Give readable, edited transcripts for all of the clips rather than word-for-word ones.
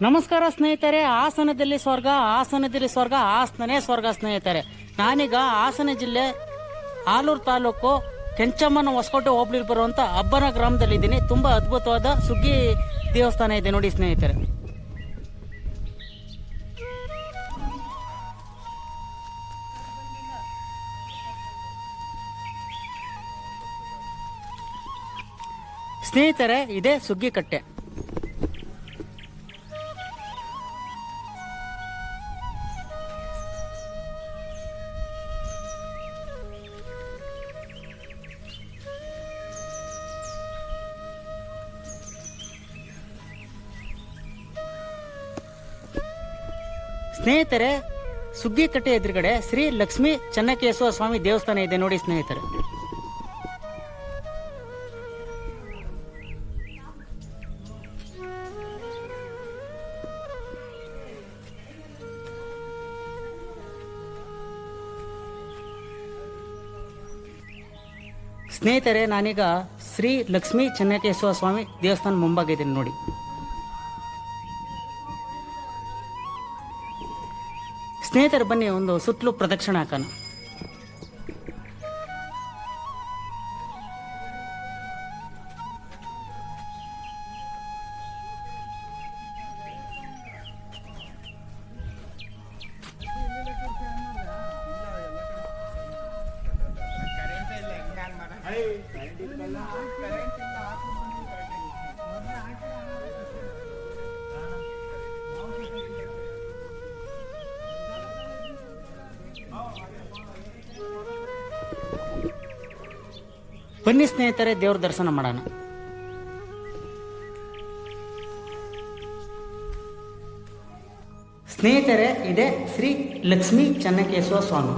ನಮಸ್ಕಾರ ಸ್ನೇಹಿತರೆ. ಹಾಸನದಲ್ಲಿ ಸ್ವರ್ಗ, ಹಾಸನದಲ್ಲಿ ಸ್ವರ್ಗ, ಹಾಸನನೇ ಸ್ವರ್ಗ ಸ್ನೇಹಿತರೆ. ನಾನೀಗ ಹಾಸನ ಜಿಲ್ಲೆ ಆಲೂರು ತಾಲೂಕು ಕೆಂಚಮ್ಮನ ಹೊಸಕೋಟೆ ಹೋಬಳಿಲಿ ಬರುವಂತ ಅಬ್ಬನ ಗ್ರಾಮದಲ್ಲಿ ಇದ್ದೀನಿ. ತುಂಬಾ ಅದ್ಭುತವಾದ ಸುಗ್ಗಿ ದೇವಸ್ಥಾನ ಇದೆ ನೋಡಿ ಸ್ನೇಹಿತರೆ. ಸ್ನೇಹಿತರೆ, ಇದೇ ಸುಗ್ಗಿ ಕಟ್ಟೆ. ಸ್ನೇಹಿತರೆ, ಸುಗ್ಗಿ ಕಟ್ಟೆ ಎದುರುಗಡೆ ಶ್ರೀ ಲಕ್ಷ್ಮೀ ಚೆನ್ನಕೇಶವ ಸ್ವಾಮಿ ದೇವಸ್ಥಾನ ಇದೆ ನೋಡಿ ಸ್ನೇಹಿತರೆ. ಸ್ನೇಹಿತರೆ, ನಾನೀಗ ಶ್ರೀ ಲಕ್ಷ್ಮೀ ಚೆನ್ನಕೇಶವ ಸ್ವಾಮಿ ದೇವಸ್ಥಾನ ಮುಂಭಾಗ ಇದ್ದೀನಿ ನೋಡಿ. ಸ್ನೇಹಿತರು ಬನ್ನಿ, ಒಂದು ಸುತ್ತಲೂ ಪ್ರದಕ್ಷಿಣೆ ಹಾಕೋಣ. ಬನ್ನಿ ಸ್ನೇಹಿತರೆ, ದೇವ್ರ ದರ್ಶನ ಮಾಡೋಣ. ಸ್ನೇಹಿತರೆ, ಇದೆ ಶ್ರೀ ಲಕ್ಷ್ಮೀ ಚೆನ್ನಕೇಶವ ಸ್ವಾಮಿ.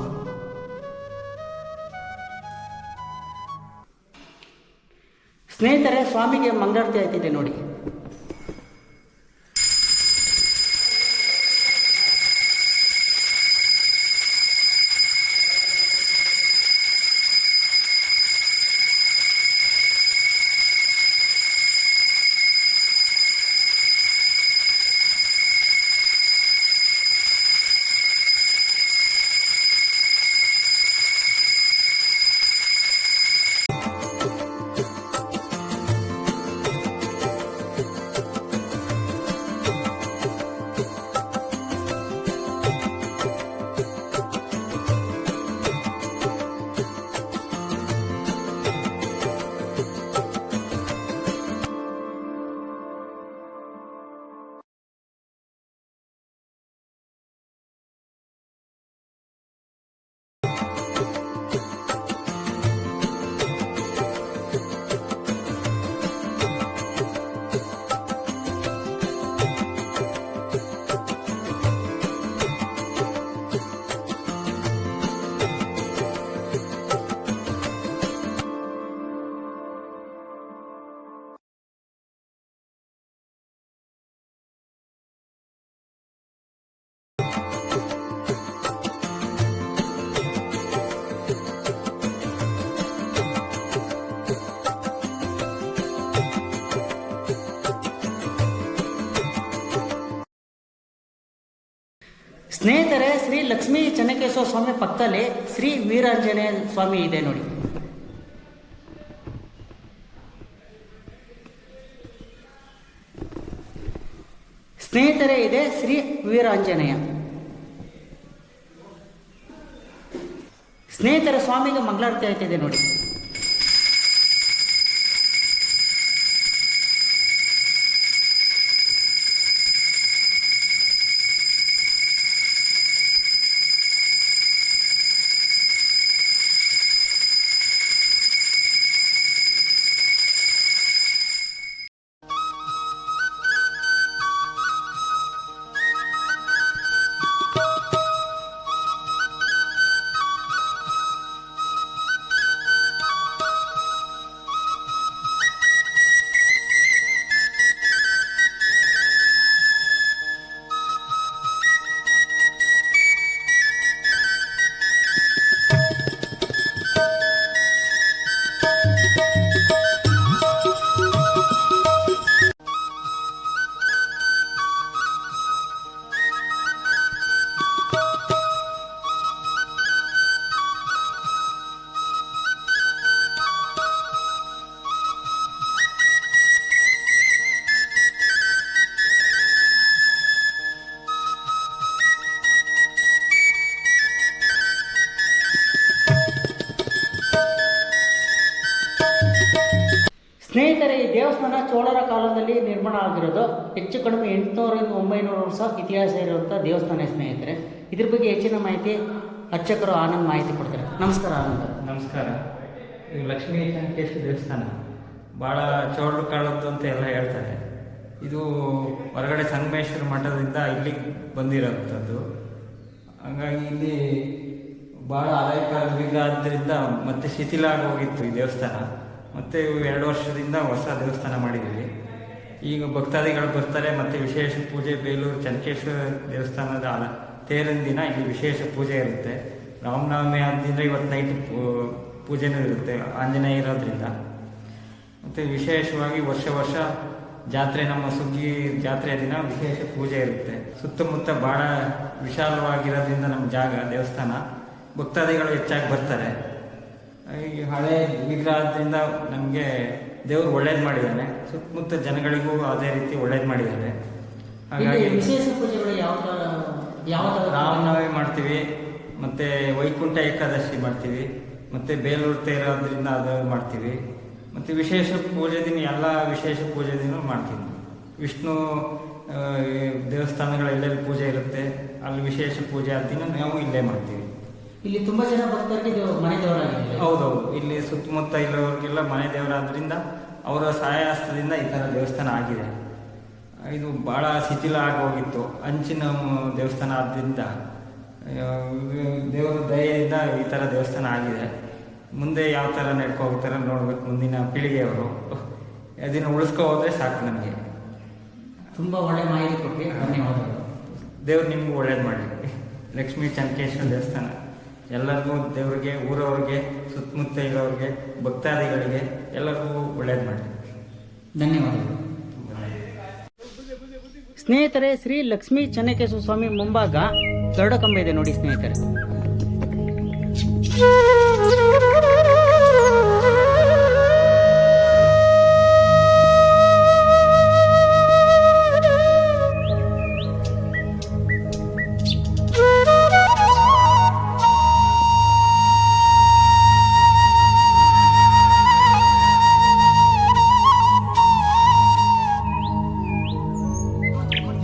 ಸ್ನೇಹಿತರೆ, ಸ್ವಾಮಿಗೆ ಮಂಗಳಾರತಿ ಆಯ್ತಿದೆ ನೋಡಿ. ಸ್ನೇಹಿತರೆ, ಶ್ರೀ ಲಕ್ಷ್ಮೀ ಚೆನ್ನಕೇಶವ ಸ್ವಾಮಿ ಪಕ್ಕದಲ್ಲಿ ಶ್ರೀ ವೀರಾಂಜನೇಯ ಸ್ವಾಮಿ ಇದೆ ನೋಡಿ. ಸ್ನೇಹಿತರೆ, ಇದೆ ಶ್ರೀ ವೀರಾಂಜನೇಯ. ಸ್ನೇಹಿತರೆ, ಸ್ವಾಮಿಗೆ ಮಂಗಳಾರತಿ ಆಯ್ತಿದೆ ನೋಡಿ. ಕಾಲದಲ್ಲಿ ನಿರ್ಮಾಣ ಆಗಿರೋದು. ಹೆಚ್ಚು ಕಡಿಮೆ 800ರಿಂದ 900 ವರ್ಷ ಇತಿಹಾಸ ಇರುವಂಥ ದೇವಸ್ಥಾನ ಸ್ನೇಹಿತರೆ. ಇದ್ರ ಬಗ್ಗೆ ಹೆಚ್ಚಿನ ಮಾಹಿತಿ ಅರ್ಚಕರು ಆನಂದ್ ಮಾಹಿತಿ ಕೊಡ್ತಾರೆ. ನಮಸ್ಕಾರ ಆನಂದ್. ನಮಸ್ಕಾರ. ಇದು ಲಕ್ಷ್ಮೀ ಚೆನ್ನಕೇಶ್ವರ ದೇವಸ್ಥಾನ ಭಾಳ ಚೋಳರ ಕಾಲದ್ದು ಅಂತ ಎಲ್ಲ ಹೇಳ್ತಾರೆ. ಇದು ಹೊರಗಡೆ ಸಂಗಮೇಶ್ವರ ಮಠದಿಂದ ಇಲ್ಲಿಗೆ ಬಂದಿರೋಂಥದ್ದು. ಹಾಗಾಗಿ ಇಲ್ಲಿ ಭಾಳ ಹಳೆಯ ಕಾಲದ ವಿಗ್ರಹ ಆದ್ದರಿಂದ ಮತ್ತೆ ಶಿಥಿಲ ಆಗಿ ಹೋಗಿತ್ತು ಈ ದೇವಸ್ಥಾನ. ಮತ್ತು 2 ವರ್ಷದಿಂದ ಹೊಸ ದೇವಸ್ಥಾನ ಮಾಡಿದ್ದೀವಿ. ಈಗ ಭಕ್ತಾದಿಗಳು ಬರ್ತಾರೆ. ಮತ್ತು ವಿಶೇಷ ಪೂಜೆ ಬೇಲೂರು ಚೆನ್ನಕೇಶ್ವರ ದೇವಸ್ಥಾನದ ತೇರಿನ ದಿನ ಇಲ್ಲಿ ವಿಶೇಷ ಪೂಜೆ ಇರುತ್ತೆ. ರಾಮನವಮಿ ಆದ್ದರಿಂದ ಇವತ್ತು ನೈಟ್ ಪೂಜೆನೂ ಇರುತ್ತೆ ಆಂಜನೇಯ ಇರೋದ್ರಿಂದ. ಮತ್ತು ವಿಶೇಷವಾಗಿ ವರ್ಷ ಜಾತ್ರೆ, ನಮ್ಮ ಸುಗ್ಗಿ ಜಾತ್ರೆಯ ದಿನ ವಿಶೇಷ ಪೂಜೆ ಇರುತ್ತೆ. ಸುತ್ತಮುತ್ತ ಭಾಳ ವಿಶಾಲವಾಗಿರೋದ್ರಿಂದ ನಮ್ಮ ದೇವಸ್ಥಾನ ಭಕ್ತಾದಿಗಳು ಹೆಚ್ಚಾಗಿ ಬರ್ತಾರೆ. ಈ ಹಳೆ ವಿಗ್ರಹದಿಂದ ನಮಗೆ ದೇವರು ಒಳ್ಳೇದು ಮಾಡಿದ್ದಾನೆ. ಸುತ್ತಮುತ್ತ ಜನಗಳಿಗೂ ಅದೇ ರೀತಿ ಒಳ್ಳೇದು ಮಾಡಿದ್ದಾರೆ. ಹಾಗಾಗಿ ವಿಶೇಷ ಪೂಜೆಗಳು ಯಾವ ರಾಮನವಮಿ ಮಾಡ್ತೀವಿ, ಮತ್ತು ವೈಕುಂಠ ಏಕಾದಶಿ ಮಾಡ್ತೀವಿ, ಮತ್ತು ಬೇಲೂರು ತೇರೋದ್ರಿಂದ ಅದು ಮಾಡ್ತೀವಿ. ಮತ್ತು ವಿಶೇಷ ಪೂಜೆ ದಿನ ಎಲ್ಲ ವಿಶೇಷ ಪೂಜೆ ದಿನ ಮಾಡ್ತೀವಿ. ವಿಷ್ಣು ದೇವಸ್ಥಾನಗಳೆಲ್ಲೆಲ್ಲಿ ಪೂಜೆ ಇರುತ್ತೆ ಅಲ್ಲಿ ವಿಶೇಷ ಪೂಜೆ ಆದ ದಿನ ನಾವು ಇಲ್ಲೇ ಮಾಡ್ತೀವಿ. ಇಲ್ಲಿ ತುಂಬ ಜನ ಭಕ್ತರಿಗೆ ಮನೆ ದೇವರಾಗಿದೆ. ಹೌದೌದು. ಇಲ್ಲಿ ಸುತ್ತಮುತ್ತ ಇರೋರಿಗೆಲ್ಲ ಮನೆ ದೇವರಾದ್ರಿಂದ ಅವರ ಸಹಾಯ ಹಸ್ತದಿಂದ ಈ ಥರ ದೇವಸ್ಥಾನ ಆಗಿದೆ. ಇದು ಭಾಳ ಶಿಥಿಲ ಆಗಿ ಹೋಗಿತ್ತು. ಅಂಚಿನ ದೇವಸ್ಥಾನ ಆದ್ದರಿಂದ ದೇವರ ದಯೆಯಿಂದ ಈ ಥರ ದೇವಸ್ಥಾನ ಆಗಿದೆ. ಮುಂದೆ ಯಾವ ಥರ ನಡ್ಕೊ ಹೋಗ್ತಾರೆ ನೋಡ್ಬೇಕು ಮುಂದಿನ ಪೀಳಿಗೆಯವರು. ಅದನ್ನು ಉಳಿಸ್ಕೊ ಹೋದರೆ ಸಾಕು. ನಮಗೆ ತುಂಬ ಒಳ್ಳೆ ಮಾಹಿತಿ ಕೊಟ್ಟು ಧನ್ಯವಾದಗಳು. ದೇವ್ರು ನಿಮ್ಗೆ ಒಳ್ಳೇದು ಮಾಡಲಿ. ಲಕ್ಷ್ಮೀ ಚೆನ್ನಕೇಶ್ವರ ದೇವಸ್ಥಾನ ಎಲ್ಲರಿಗೂ, ದೇವರಿಗೆ, ಊರವ್ರಿಗೆ, ಸುತ್ತಮುತ್ತ ಇರೋರಿಗೆ, ಭಕ್ತಾದಿಗಳಿಗೆ ಎಲ್ಲರಿಗೂ ಒಳ್ಳೇದು ಮಾಡಲಿ. ಧನ್ಯವಾದಗಳು. ಸ್ನೇಹಿತರೆ, ಶ್ರೀ ಲಕ್ಷ್ಮೀ ಚೆನ್ನಕೇಶ್ವರ ಸ್ವಾಮಿ ಮುಂಭಾಗ ಗರುಡ ಕಂಬ ಇದೆ ನೋಡಿ ಸ್ನೇಹಿತರೆ.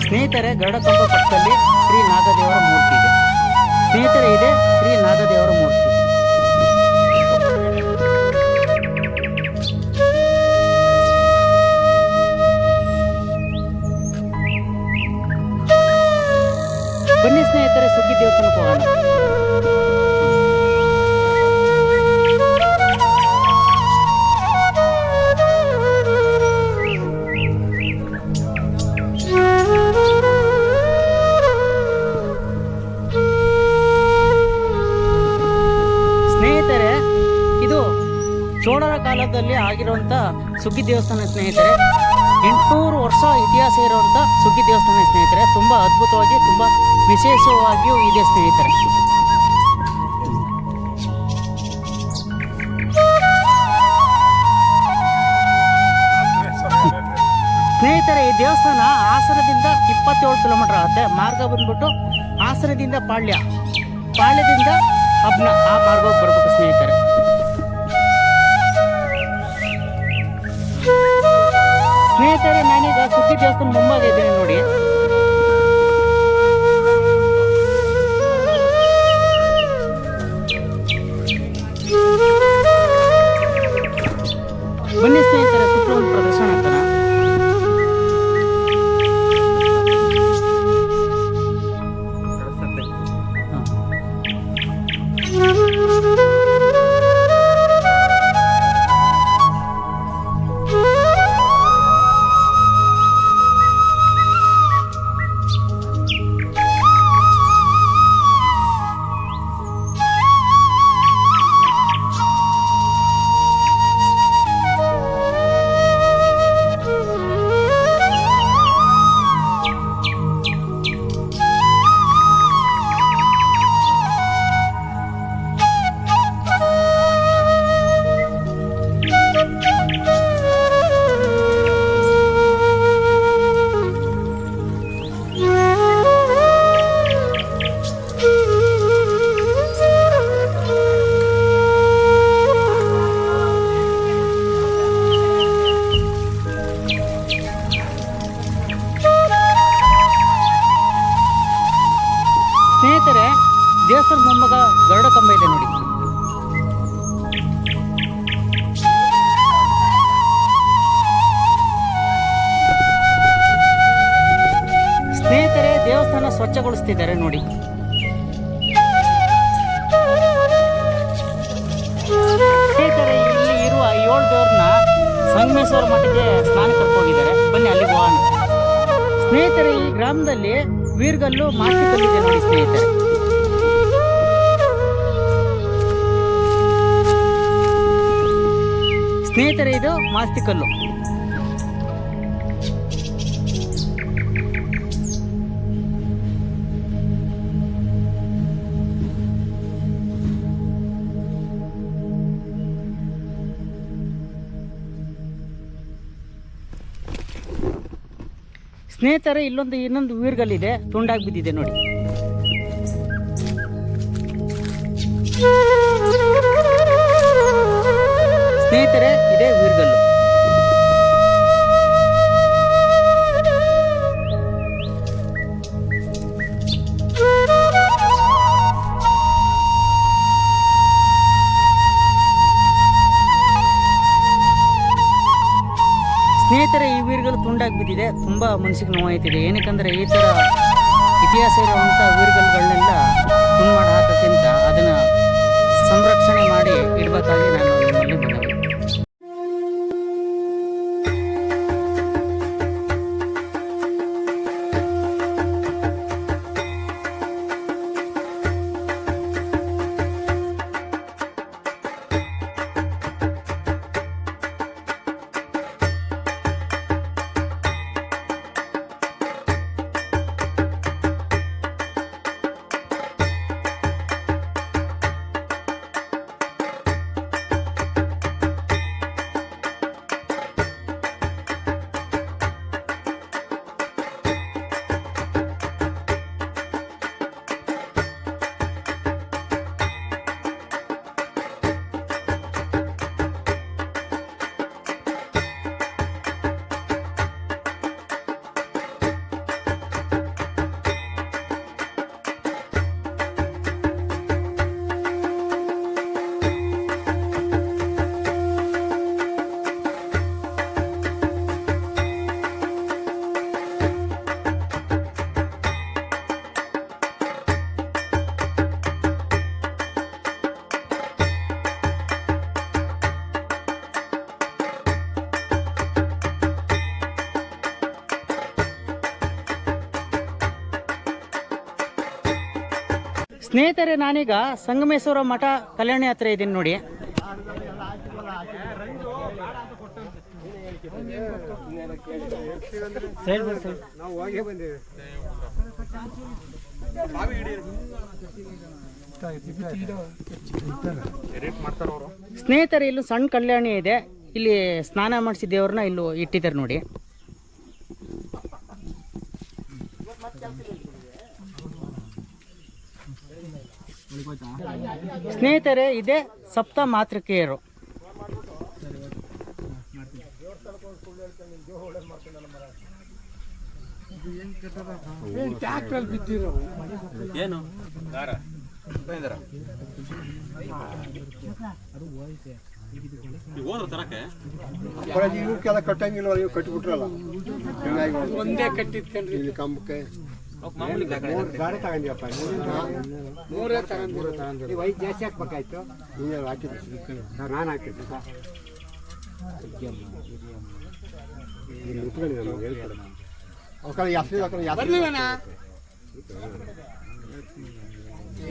ಸ್ನೇಹಿತರೆ, ಗರುಡ ಕಂಬ ಪಕ್ಕದಲ್ಲಿ ಶ್ರೀ ನಾಗದೇವರ ಮೂರ್ತಿ ಇದೆ. ಸ್ನೇಹಿತರೆ, ಇದೆ ಶ್ರೀ ನಾಗದೇವರ ಮೂರ್ತಿ. ಬನ್ನಿ ಸ್ನೇಹಿತರೆ, ಸುಗ್ಗಿ ದೇವಸ್ಥಾನಕ್ಕೆ ಹೋಗೋಣ. ಚೋಳರ ಕಾಲದಲ್ಲಿ ಆಗಿರುವಂಥ ಸುಗ್ಗಿ ದೇವಸ್ಥಾನ ಸ್ನೇಹಿತರೆ. 800 ವರ್ಷ ಇತಿಹಾಸ ಇರುವಂಥ ಸುಗ್ಗಿ ದೇವಸ್ಥಾನ ಸ್ನೇಹಿತರೆ. ತುಂಬ ಅದ್ಭುತವಾಗಿ, ತುಂಬ ವಿಶೇಷವಾಗಿಯೂ ಇದೆ ಸ್ನೇಹಿತರೆ. ಸ್ನೇಹಿತರೆ, ಈ ದೇವಸ್ಥಾನ ಹಾಸನದಿಂದ 27 ಕಿಲೋಮೀಟರ್ ಆಗುತ್ತೆ. ಮಾರ್ಗ ಬಂದ್ಬಿಟ್ಟು ಹಾಸನದಿಂದ ಪಾಳ್ಯದಿಂದ ಹಬ್ನ ಆ ಮಾರ್ಗಕ್ಕೆ ಬರ್ಬೇಕು ಸ್ನೇಹಿತರೆ. ಸ್ನೇಹಿತರೆ, ನಾನೀಗ ಸುಗ್ಗಿ ದೇವಸ್ಥಾನ ಮುಂಭಾಗ ಇದ್ದೇನೆ ನೋಡಿ. ಬನ್ನಿ ಸ್ನೇಹಿತರೆ, ಸುತ್ತಲೂ ಒಂದು ಪ್ರದರ್ಶನ ಆಗ್ತಾನ. ದೇವಸ್ಥಾನ ಮೊಮ್ಮಗ ಗರುಡ ಕಂಬ ಇದೆ ನೋಡಿ. ಸ್ನೇಹಿತರೆ, ದೇವಸ್ಥಾನ ಸ್ವಚ್ಛಗೊಳಿಸ್ತಿದ್ದಾರೆ ನೋಡಿ. ಸ್ನೇಹಿತರೆ, ಇಲ್ಲಿ ಇರುವ 7 ದೇವ್ರನ್ನ ಸಂಗಮೇಶ್ವರ ಮಠಕ್ಕೆ ಸ್ನಾನ ಕರ್ಕೋಗಿದ್ದಾರೆ. ಬನ್ನಿ ಅಲ್ಲಿಗೆ ಹೋಗೋಣ. ಸ್ನೇಹಿತರೆ, ಈ ಗ್ರಾಮದಲ್ಲಿ ವೀರ್ಗಲ್ಲು ಮಾಸ್ತಿಕಲ್ಲು ಇದೆ ನೋಡಿ ಸ್ನೇಹಿತರೆ. ಸ್ನೇಹಿತರೆ, ಇದು ಮಾಸ್ತಿಕಲ್ಲು. ಸ್ನೇಹಿತರೆ, ಇನ್ನೊಂದು ವೀರ್ಗಲ್ಲಿದೆ, ತುಂಡಾಗಿ ಬಿದ್ದಿದೆ ನೋಡಿ. ಸ್ನೇಹಿತರೆ, ಇದೇ ವೀರ್ಗಲ್ಲು. ಸ್ನೇಹಿತರೆ, ಈ ವೀರ್ಗಲ್ಲು ತುಂಡಾಗಿ ಬಿದ್ದಿದೆ. ತುಂಬ ಮನಸ್ಸಿಗೆ ನೋವಾಯ್ತಿದೆ. ಏನಕ್ಕಂದರೆ ಈ ಥರ ಇತಿಹಾಸ ಇರುವಂಥ ವೀರ್ಗಲ್ಗಳನ್ನೆಲ್ಲ ತುಂಡು ಮಾಡಿ ಹಾಕೋಕ್ಕಿಂತ ಅದನ್ನು ಸಂರಕ್ಷಣೆ ಮಾಡಿ ಇಡಬೇಕಾಗಿ ನಾನು ನಿಮ್ಮಲ್ಲಿ ಮನವಿ. ಸ್ನೇಹಿತರೆ, ನಾನೀಗ ಸಂಗಮೇಶ್ವರ ಮಠ ಕಲ್ಯಾಣಿ ಹತ್ರ ಇದ್ದೀನಿ ನೋಡಿ. ಸ್ನೇಹಿತರೆ, ಇಲ್ಲಿ ಸಣ್ಣ ಕಲ್ಯಾಣಿ ಇದೆ. ಇಲ್ಲಿ ಸ್ನಾನ ಮಾಡಿಸಿ ದೇವ್ರನ್ನ ಇಲ್ಲೂ ಇಟ್ಟಿದ್ದಾರೆ ನೋಡಿ. ಸ್ನೇಹಿತರೆ, ಇದೇ ಸಪ್ತ ಮಾತೃಕೆಯರು. ಕಟ್ಟಂಗಿಲ್ಲ, ಕಟ್ಟಿಬಿಟ್ರಲ್ಲ. ಒಂದೇ ಕಟ್ಟಿದ್ಕಂಡ್ರಿ ಇಲ್ಲಿ ಕಂಬಕ್ಕೆ. ಗಾಡಿ ತಗೊಂಡಿಯಪ್ಪ, ಮೂರೇ ತಗೊಂಡು. ನೀವು 5 ಜಾಸ್ತಿ ಹಾಕ್ಬೇಕಾಯ್ತು. ನೀನು ಹಾಕಿದ್ದೆ, ನಾನು ಹಾಕಿದ್ದೆ.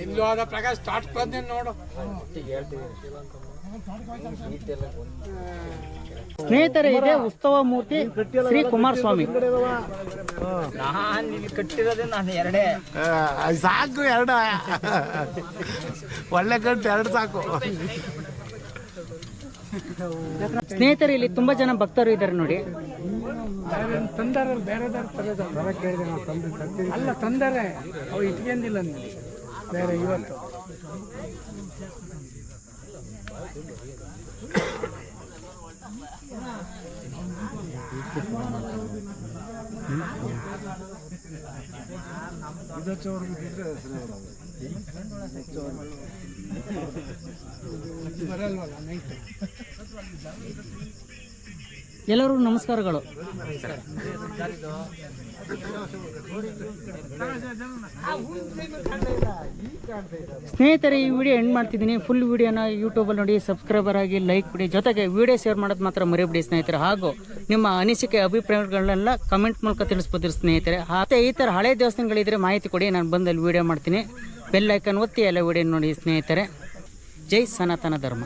ಎಲ್ಲೂ ಆದ ಪ್ರಕಾಶ್ ಸ್ಟಾರ್ಟ್ ಬಂದೆ ನೋಡು. ಸ್ನೇಹಿತರೆ, ಇದೇ ಉತ್ಸವ ಮೂರ್ತಿ ಶ್ರೀ ಕುಮಾರಸ್ವಾಮಿ. ಕಟ್ಟಿರೋದೇ ನಾನು ಎರಡೇ ಸಾಕು, ಎರಡು ಒಳ್ಳೆ ಕಟ್ಟು, ಎರಡು ಸಾಕು. ಸ್ನೇಹಿತರೆ, ಇಲ್ಲಿ ತುಂಬಾ ಜನ ಭಕ್ತರು ಇದ್ದಾರೆ ನೋಡಿ. ತಂದಾರಲ್ಲ, ಬೇರೆದಾರ ಅಲ್ಲ, ತಂದಾರೆ ಅವು ಇಟ್ಕೊಂಡಿಲ್ಲ ಬೇರೆ. ಇವತ್ತು ಬರಲ್ವಲ್ಲ ನೈಟ್. ಎಲ್ಲರಿಗೂ ನಮಸ್ಕಾರಗಳು. ಸ್ನೇಹಿತರೆ, ಈ ವಿಡಿಯೋ ಎಂಡ್ ಮಾಡ್ತಿದ್ದೀನಿ. ಫುಲ್ ವಿಡಿಯೋನ ಯೂಟ್ಯೂಬಲ್ಲಿ ನೋಡಿ, ಸಬ್ಸ್ಕ್ರೈಬರ್ ಆಗಿ, ಲೈಕ್ ಕೊಡಿ, ಜೊತೆಗೆ ವಿಡಿಯೋ ಶೇರ್ ಮಾಡೋದು ಮಾತ್ರ ಮರಿಬೇಡಿ ಸ್ನೇಹಿತರೆ. ಹಾಗೂ ನಿಮ್ಮ ಅನಿಸಿಕೆ ಅಭಿಪ್ರಾಯಗಳನ್ನೆಲ್ಲ ಕಮೆಂಟ್ ಮೂಲಕ ತಿಳಿಸ್ಬೋದು ಸ್ನೇಹಿತರೆ. ಮತ್ತೆ ಈ ಥರ ಹಳೆ ದೇವಸ್ಥಾನಗಳಿದ್ರೆ ಮಾಹಿತಿ ಕೊಡಿ, ನಾನು ಬಂದಲ್ಲಿ ವಿಡಿಯೋ ಮಾಡ್ತೀನಿ. ಬೆಲ್ ಐಕನ್ ಒತ್ತಿ ಎಲ್ಲ ವಿಡಿಯೋ ನೋಡಿ ಸ್ನೇಹಿತರೆ. ಜೈ ಸನಾತನ ಧರ್ಮ.